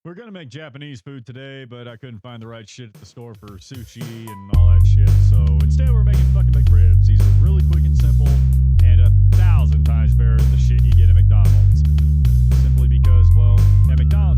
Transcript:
We're gonna make Japanese food today, but I couldn't find the right shit at the store for sushi and all that shit. So instead, we're making fucking McRibs. These are really quick and simple, and 1,000 times better than the shit you get at McDonald's. Simply because, well, at McDonald's